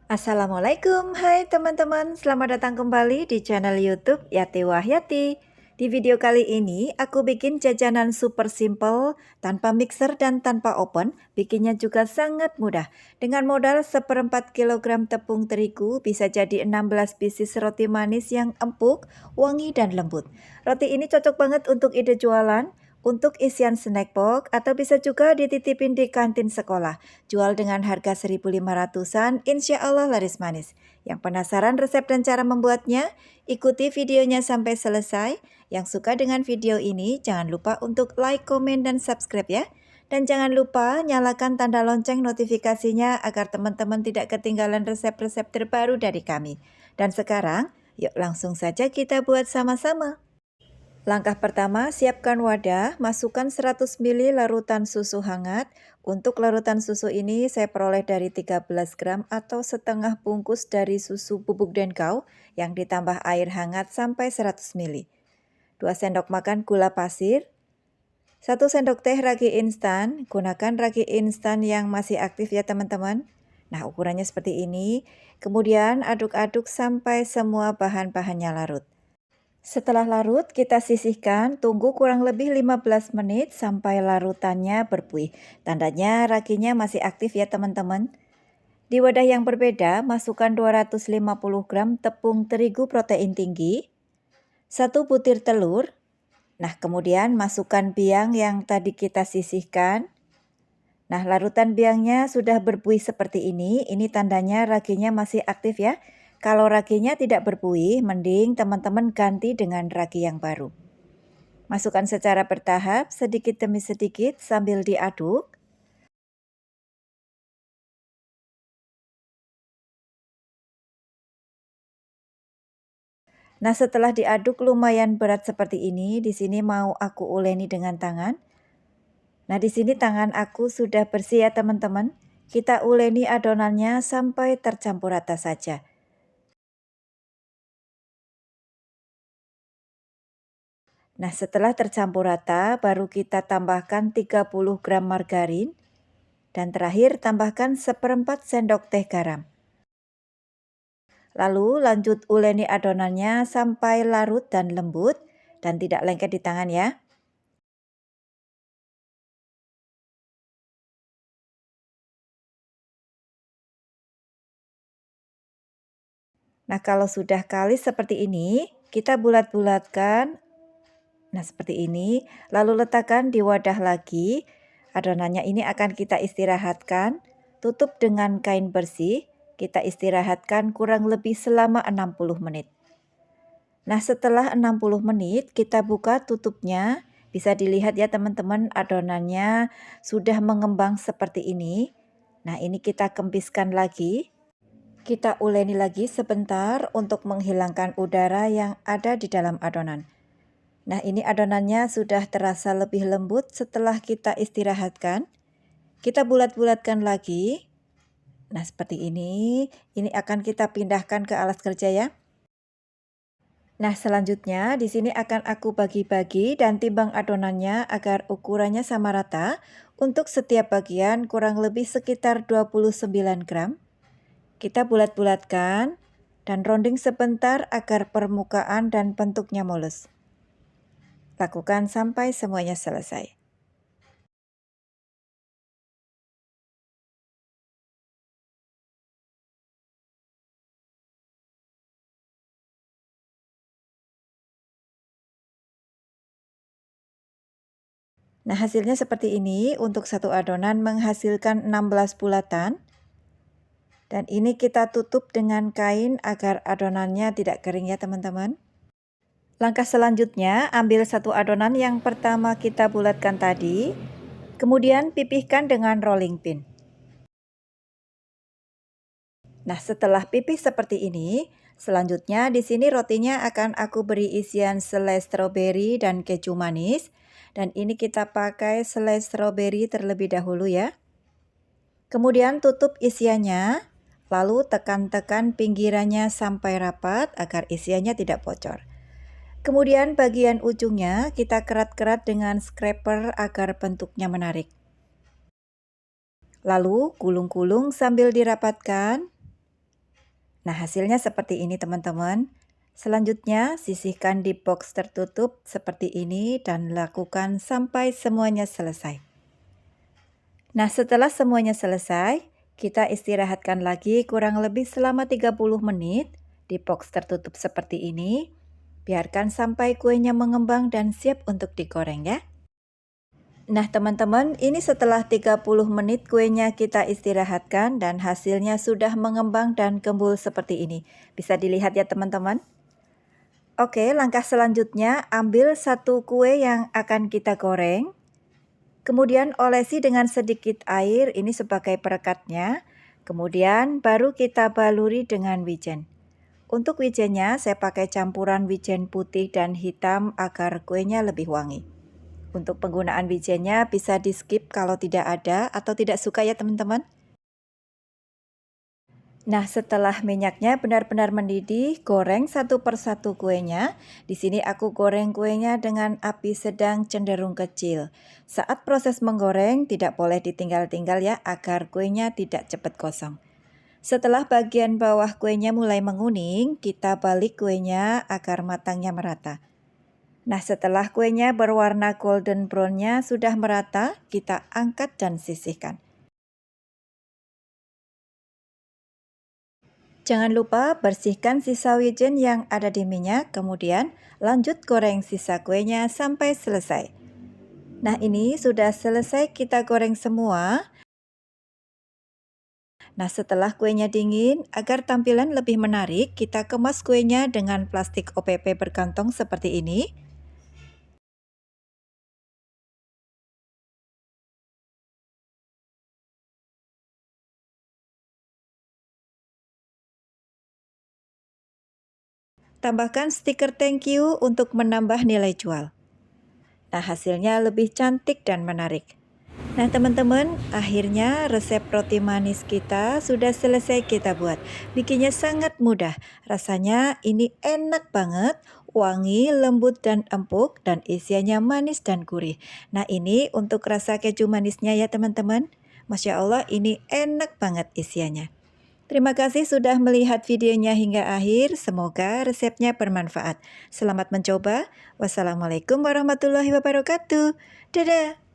Assalamualaikum, hai teman-teman, selamat datang kembali di channel YouTube Yati Wahyati. Di video kali ini aku bikin jajanan super simple, tanpa mixer dan tanpa oven, bikinnya juga sangat mudah. Dengan modal 1/4 kilogram tepung terigu bisa jadi 16 pieces roti manis yang empuk, wangi dan lembut. Roti ini cocok banget untuk ide jualan, untuk isian snack box atau bisa juga dititipin di kantin sekolah. Jual dengan harga 1.500-an, insya Allah laris manis. Yang penasaran resep dan cara membuatnya? Ikuti videonya sampai selesai. Yang suka dengan video ini, jangan lupa untuk like, komen, dan subscribe ya. Dan jangan lupa nyalakan tanda lonceng notifikasinya agar teman-teman tidak ketinggalan resep-resep terbaru dari kami. Dan sekarang, yuk langsung saja kita buat sama-sama. Langkah pertama, siapkan wadah, masukkan 100 ml larutan susu hangat. Untuk larutan susu ini saya peroleh dari 13 gram atau setengah bungkus dari susu bubuk Denkau yang ditambah air hangat sampai 100 ml. 2 sendok makan gula pasir, 1 sendok teh ragi instan. Gunakan ragi instan yang masih aktif ya teman-teman. Nah, ukurannya seperti ini. Kemudian aduk-aduk sampai semua bahan-bahannya larut. Setelah larut, kita sisihkan, tunggu kurang lebih 15 menit sampai larutannya berbuih. Tandanya raginya masih aktif ya teman-teman. Di wadah yang berbeda, masukkan 250 gram tepung terigu protein tinggi, 1 butir telur. Nah, kemudian masukkan biang yang tadi kita sisihkan. Nah, larutan biangnya sudah berbuih seperti ini tandanya raginya masih aktif ya. Kalau raginya tidak berbuih, mending teman-teman ganti dengan ragi yang baru. Masukkan secara bertahap, sedikit demi sedikit sambil diaduk. Nah, setelah diaduk lumayan berat seperti ini, di sini mau aku uleni dengan tangan. Nah, di sini tangan aku sudah bersih ya teman-teman. Kita uleni adonannya sampai tercampur rata saja. Nah, setelah tercampur rata, baru kita tambahkan 30 gram margarin. Dan terakhir tambahkan 1/4 sendok teh garam. Lalu lanjut uleni adonannya sampai larut dan lembut dan tidak lengket di tangan ya. Nah, kalau sudah kalis seperti ini, kita bulat-bulatkan. Nah, seperti ini. Lalu letakkan di wadah lagi. Adonannya ini akan kita istirahatkan. Tutup dengan kain bersih. Kita istirahatkan kurang lebih selama 60 menit. Nah, setelah 60 menit kita buka tutupnya. Bisa dilihat ya teman-teman, adonannya sudah mengembang seperti ini. Nah, ini kita kempiskan lagi. Kita uleni lagi sebentar untuk menghilangkan udara yang ada di dalam adonan. Nah, ini adonannya sudah terasa lebih lembut setelah kita istirahatkan. Kita bulat-bulatkan lagi. Nah, seperti ini. Ini akan kita pindahkan ke alas kerja ya. Nah, selanjutnya di sini akan aku bagi-bagi dan timbang adonannya agar ukurannya sama rata. Untuk setiap bagian kurang lebih sekitar 29 gram. Kita bulat-bulatkan dan rounding sebentar agar permukaan dan bentuknya mulus. Lakukan sampai semuanya selesai. Nah, hasilnya seperti ini. Untuk satu adonan menghasilkan 16 bulatan. Dan ini kita tutup dengan kain agar adonannya tidak kering ya teman-teman. Langkah selanjutnya, ambil satu adonan yang pertama kita bulatkan tadi. Kemudian pipihkan dengan rolling pin. Nah, setelah pipih seperti ini, selanjutnya di sini rotinya akan aku beri isian selai stroberi dan keju manis. Dan ini kita pakai selai stroberi terlebih dahulu ya. Kemudian tutup isiannya, lalu tekan-tekan pinggirannya sampai rapat agar isiannya tidak bocor. Kemudian bagian ujungnya kita kerat-kerat dengan scraper agar bentuknya menarik. Lalu gulung-gulung sambil dirapatkan. Nah, hasilnya seperti ini teman-teman. Selanjutnya, sisihkan di box tertutup seperti ini dan lakukan sampai semuanya selesai. Nah, setelah semuanya selesai, kita istirahatkan lagi kurang lebih selama 30 menit di box tertutup seperti ini. Biarkan sampai kuenya mengembang dan siap untuk digoreng ya. Nah teman-teman, ini setelah 30 menit kuenya kita istirahatkan dan hasilnya sudah mengembang dan gembul seperti ini. Bisa dilihat ya teman-teman. Oke, langkah selanjutnya ambil satu kue yang akan kita goreng. Kemudian olesi dengan sedikit air, ini sebagai perekatnya. Kemudian baru kita baluri dengan wijen. Untuk wijennya saya pakai campuran wijen putih dan hitam agar kuenya lebih wangi. Untuk penggunaan wijennya bisa di skip kalau tidak ada atau tidak suka ya teman-teman. Nah, setelah minyaknya benar-benar mendidih, goreng satu persatu kuenya. Di sini aku goreng kuenya dengan api sedang cenderung kecil. Saat proses menggoreng tidak boleh ditinggal-tinggal ya agar kuenya tidak cepat gosong. Setelah bagian bawah kuenya mulai menguning, kita balik kuenya agar matangnya merata. Nah, setelah kuenya berwarna golden brown-nya sudah merata, kita angkat dan sisihkan. Jangan lupa bersihkan sisa wijen yang ada di minyak, kemudian lanjut goreng sisa kuenya sampai selesai. Nah, ini sudah selesai kita goreng semua. Nah, setelah kuenya dingin, agar tampilan lebih menarik, kita kemas kuenya dengan plastik OPP berkantong seperti ini. Tambahkan stiker thank you untuk menambah nilai jual. Nah, hasilnya lebih cantik dan menarik. Nah, teman-teman, akhirnya resep roti manis kita sudah selesai kita buat. Bikinnya sangat mudah. Rasanya ini enak banget, wangi, lembut dan empuk, dan isiannya manis dan gurih. Nah, ini untuk rasa keju manisnya ya teman-teman. Masya Allah, ini enak banget isiannya. Terima kasih sudah melihat videonya hingga akhir. Semoga resepnya bermanfaat. Selamat mencoba. Wassalamualaikum warahmatullahi wabarakatuh. Dadah.